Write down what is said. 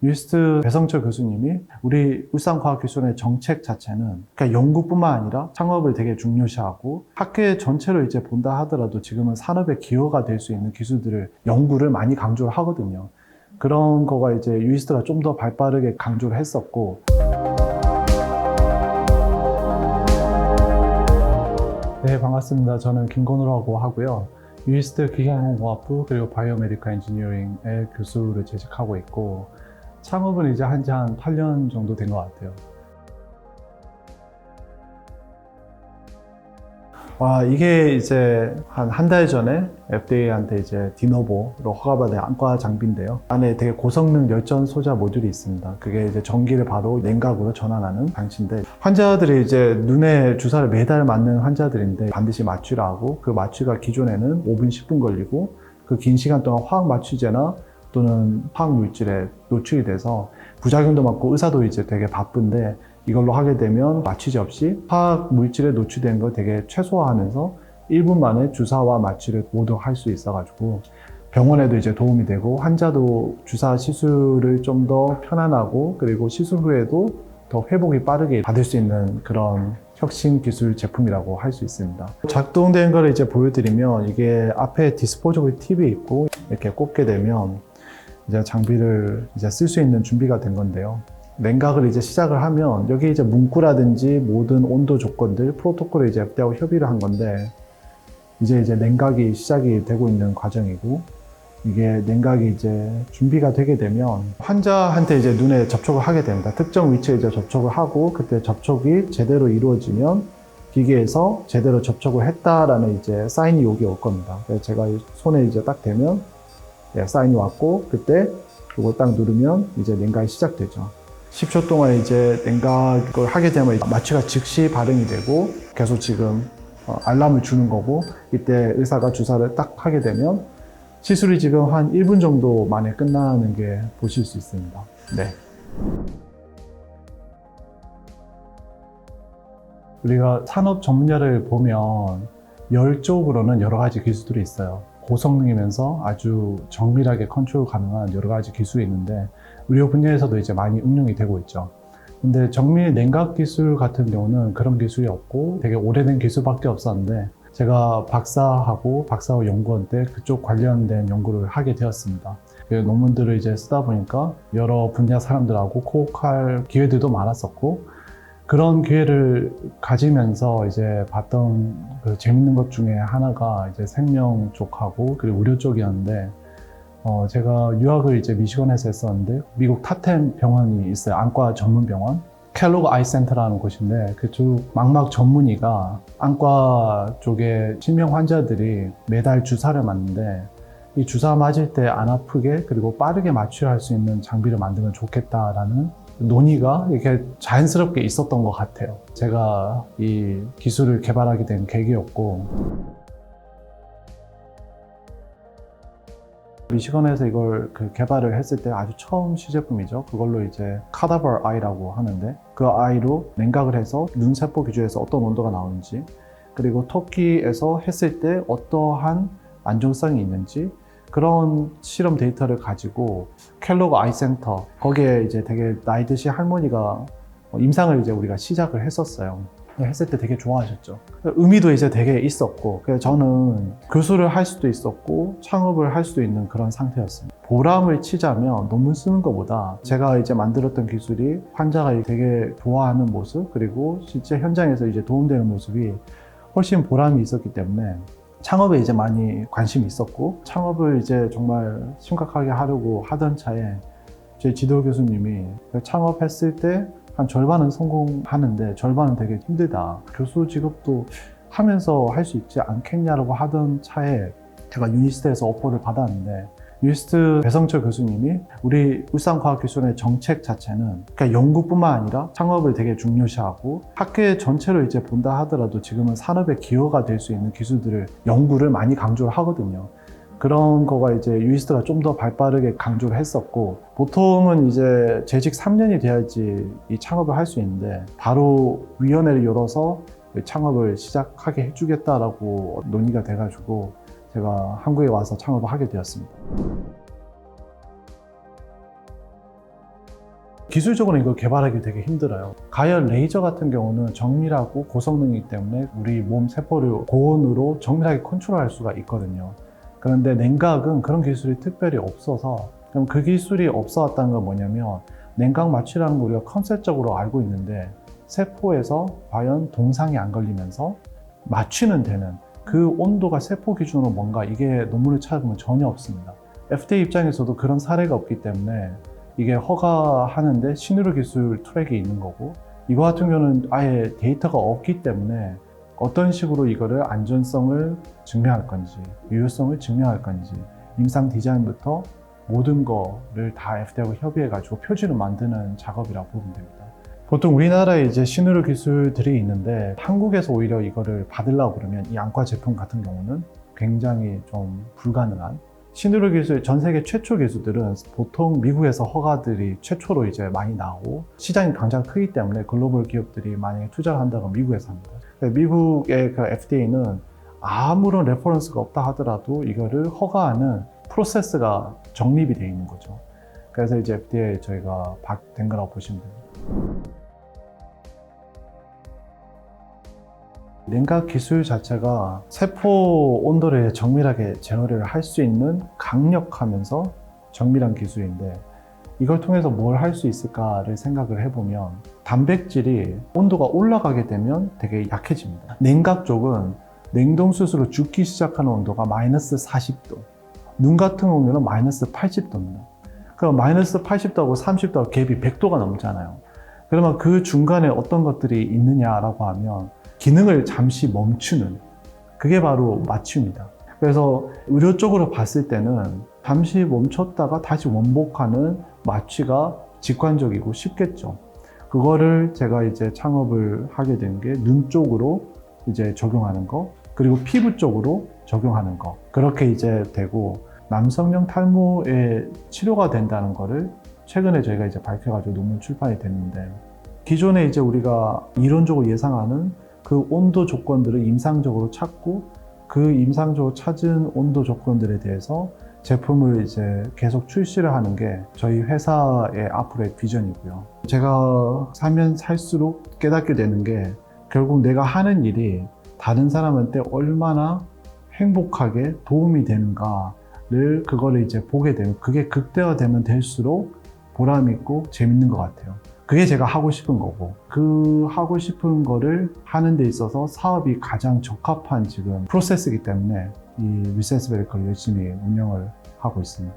유이스트 배성철 교수님이 우리 울산과학기술원의 정책 자체는 그러니까 연구뿐만 아니라 창업을 되게 중요시하고 학회 전체를 이제 본다 하더라도 지금은 산업의 기여가 될 수 있는 기술들을 연구를 많이 강조를 하거든요. 그런 거가 이제 유이스트가 좀 더 발빠르게 강조를 했었고. 네, 반갑습니다. 저는 김건우라고 하고요. 유이스트 기계항공공학부 그리고 바이오메디컬 엔지니어링의 교수를 재직하고 있고, 창업은 이제 한 8년 정도 된 것 같아요. 이게 이제 한 달 전에 FDA한테 이제 디노보로 허가받은 안과 장비인데요. 안에 되게 고성능 열전 소자 모듈이 있습니다. 그게 이제 전기를 바로 냉각으로 전환하는 장치인데, 환자들이 이제 눈에 주사를 매달 맞는 환자들인데 반드시 마취를 하고, 그 마취가 기존에는 5분, 10분 걸리고, 그 긴 시간 동안 화학 마취제나 또는 화학 물질에 노출이 돼서 부작용도 많고 의사도 이제 되게 바쁜데, 이걸로 하게 되면 마취제 없이 화학 물질에 노출된 걸 되게 최소화하면서 1분 만에 주사와 마취를 모두 할 수 있어가지고 병원에도 이제 도움이 되고, 환자도 주사 시술을 좀 더 편안하고, 그리고 시술 후에도 더 회복이 빠르게 받을 수 있는 그런 혁신 기술 제품이라고 할 수 있습니다. 작동된 거를 이제 보여드리면, 이게 앞에 디스포저블 팁이 있고 이렇게 꽂게 되면 이제 장비를 이제 쓸 수 있는 준비가 된 건데요. 냉각을 이제 시작을 하면 여기 이제 문구라든지 모든 온도 조건들 프로토콜을 이제 FDA하고 협의를 한 건데, 이제 냉각이 시작이 되고 있는 과정이고, 이게 냉각이 이제 준비가 되게 되면 환자한테 이제 눈에 접촉을 하게 됩니다. 특정 위치에 이제 접촉을 하고, 그때 접촉이 제대로 이루어지면 기계에서 제대로 접촉을 했다라는 이제 사인이 여기 올 겁니다. 그래서 제가 손에 이제 딱 대면 사인이 왔고, 그때 이거 딱 누르면 이제 냉각이 시작되죠. 10초 동안 이제 냉각을 하게 되면 마취가 즉시 발행이 되고, 계속 지금 알람을 주는 거고, 이때 의사가 주사를 딱 하게 되면 시술이 지금 한 1분 정도 만에 끝나는 게 보실 수 있습니다. 네. 우리가 산업 전문야를 보면 열 쪽으로는 여러 가지 기술들이 있어요. 고성능이면서 아주 정밀하게 컨트롤 가능한 여러 가지 기술이 있는데, 의료 분야에서도 이제 많이 응용이 되고 있죠. 근데 정밀 냉각 기술 같은 경우는 그런 기술이 없고 되게 오래된 기술밖에 없었는데, 제가 박사하고 박사후 연구원 때 그쪽 관련된 연구를 하게 되었습니다. 그 논문들을 이제 쓰다 보니까 여러 분야 사람들하고 코업할 기회들도 많았었고, 그런 기회를 가지면서 이제 봤던 그 재밌는 것 중에 하나가 이제 생명 쪽하고 그리고 의료 쪽이었는데, 제가 유학을 이제 미시건에서 했었는데, 미국 탑10 병원이 있어요. 안과 전문 병원. 켈로그 아이 센터라는 곳인데, 그쪽 망막 전문의가 안과 쪽에 실명 환자들이 매달 주사를 맞는데, 이 주사 맞을 때 안 아프게 그리고 빠르게 마취할 수 있는 장비를 만들면 좋겠다라는 논의가 이렇게 자연스럽게 있었던 것 같아요. 제가 이 기술을 개발하게 된 계기였고, 미시건에서 이걸 개발을 했을 때 아주 처음 시제품이죠. 그걸로 이제 카다버 아이라고 하는데, 그 아이로 냉각을 해서 눈세포 기준에서 어떤 온도가 나오는지, 그리고 토끼에서 했을 때 어떠한 안정성이 있는지, 그런 실험 데이터를 가지고 켈로그 아이 센터, 거기에 이제 되게 나이 드신 할머니가 임상을 이제 우리가 시작을 했었어요. 했을 때 되게 좋아하셨죠. 의미도 이제 되게 있었고, 그래서 저는 교수를 할 수도 있었고 창업을 할 수도 있는 그런 상태였습니다. 보람을 치자면 논문 쓰는 것보다 제가 이제 만들었던 기술이 환자가 되게 좋아하는 모습, 그리고 실제 현장에서 이제 도움되는 모습이 훨씬 보람이 있었기 때문에 창업에 이제 많이 관심이 있었고, 창업을 이제 정말 심각하게 하려고 하던 차에 제 지도 교수님이 창업했을 때 한 절반은 성공하는데 절반은 되게 힘들다. 교수 직업도 하면서 할 수 있지 않겠냐라고 하던 차에 제가 유니스트에서 오퍼를 받았는데, 유이스트 배성철 교수님이 우리 울산과학기술원의 정책 자체는 그러니까 연구뿐만 아니라 창업을 되게 중요시하고, 학회 전체를 이제 본다 하더라도 지금은 산업의 기여가 될 수 있는 기술들을 연구를 많이 강조를 하거든요. 그런 거가 이제 유이스트가 좀 더 발빠르게 강조를 했었고, 보통은 이제 재직 3년이 돼야지 이 창업을 할 수 있는데, 바로 위원회를 열어서 창업을 시작하게 해주겠다라고 논의가 돼가지고 제가 한국에 와서 창업을 하게 되었습니다. 기술적으로 이거 개발하기 되게 힘들어요. 가열 레이저 같은 경우는 정밀하고 고성능이기 때문에 우리 몸 세포를 고온으로 정밀하게 컨트롤할 수가 있거든요. 그런데 냉각은 그런 기술이 특별히 없어서, 그럼 그 기술이 없어 왔다는 건 뭐냐면, 냉각 마취라는 거 우리가 컨셉적으로 알고 있는데 세포에서 과연 동상이 안 걸리면서 마취는 되는 그 온도가 세포 기준으로 뭔가, 이게 논문을 찾아보면 전혀 없습니다. FDA 입장에서도 그런 사례가 없기 때문에 이게 허가하는데 신의료 기술 트랙이 있는 거고, 이거 같은 경우는 아예 데이터가 없기 때문에 어떤 식으로 이거를 안전성을 증명할 건지, 유효성을 증명할 건지, 임상 디자인부터 모든 거를 다 FDA하고 협의해가지고 표준을 만드는 작업이라고 보면 됩니다. 보통 우리나라에 이제 신의료 기술들이 있는데 한국에서 오히려 이거를 받으려고 그러면 이 안과 제품 같은 경우는 굉장히 좀 불가능한, 신의료 기술, 전 세계 최초 기술들은 보통 미국에서 허가들이 최초로 이제 많이 나오고 시장이 굉장히 크기 때문에 글로벌 기업들이 만약에 투자를 한다고 미국에서 합니다. 미국의 그 FDA는 아무런 레퍼런스가 없다 하더라도 이거를 허가하는 프로세스가 정립이 되어 있는 거죠. 그래서 이제 FDA에 저희가 된 거라고 보시면 됩니다. 냉각 기술 자체가 세포 온도를 정밀하게 제어를 할 수 있는 강력하면서 정밀한 기술인데, 이걸 통해서 뭘 할 수 있을까를 생각을 해보면 단백질이 온도가 올라가게 되면 되게 약해집니다. 냉각 쪽은 냉동 수술로 죽기 시작하는 온도가 마이너스 40도, 눈 같은 경우는 마이너스 80도입니다. 그럼 마이너스 80도하고 30도하고 갭이 100도가 넘잖아요. 그러면 그 중간에 어떤 것들이 있느냐라고 하면 기능을 잠시 멈추는, 그게 바로 마취입니다. 그래서 의료 쪽으로 봤을 때는 잠시 멈췄다가 다시 원복하는 마취가 직관적이고 쉽겠죠. 그거를 제가 이제 창업을 하게 된 게 눈 쪽으로 이제 적용하는 거, 그리고 피부 쪽으로 적용하는 거, 그렇게 이제 되고, 남성형 탈모에 치료가 된다는 거를 최근에 저희가 이제 밝혀가지고 논문 출판이 됐는데, 기존에 이제 우리가 이론적으로 예상하는 그 온도 조건들을 임상적으로 찾고, 그 임상적으로 찾은 온도 조건들에 대해서 제품을 이제 계속 출시를 하는 게 저희 회사의 앞으로의 비전이고요. 제가 살면 살수록 깨닫게 되는 게, 결국 내가 하는 일이 다른 사람한테 얼마나 행복하게 도움이 되는가를, 그거를 이제 보게 되면, 그게 극대화되면 될수록 보람 있고 재밌는 것 같아요. 그게 제가 하고 싶은 거고, 그 하고 싶은 거를 하는 데 있어서 사업이 가장 적합한 지금 프로세스이기 때문에 이 리셋스 메디컬을 열심히 운영을 하고 있습니다.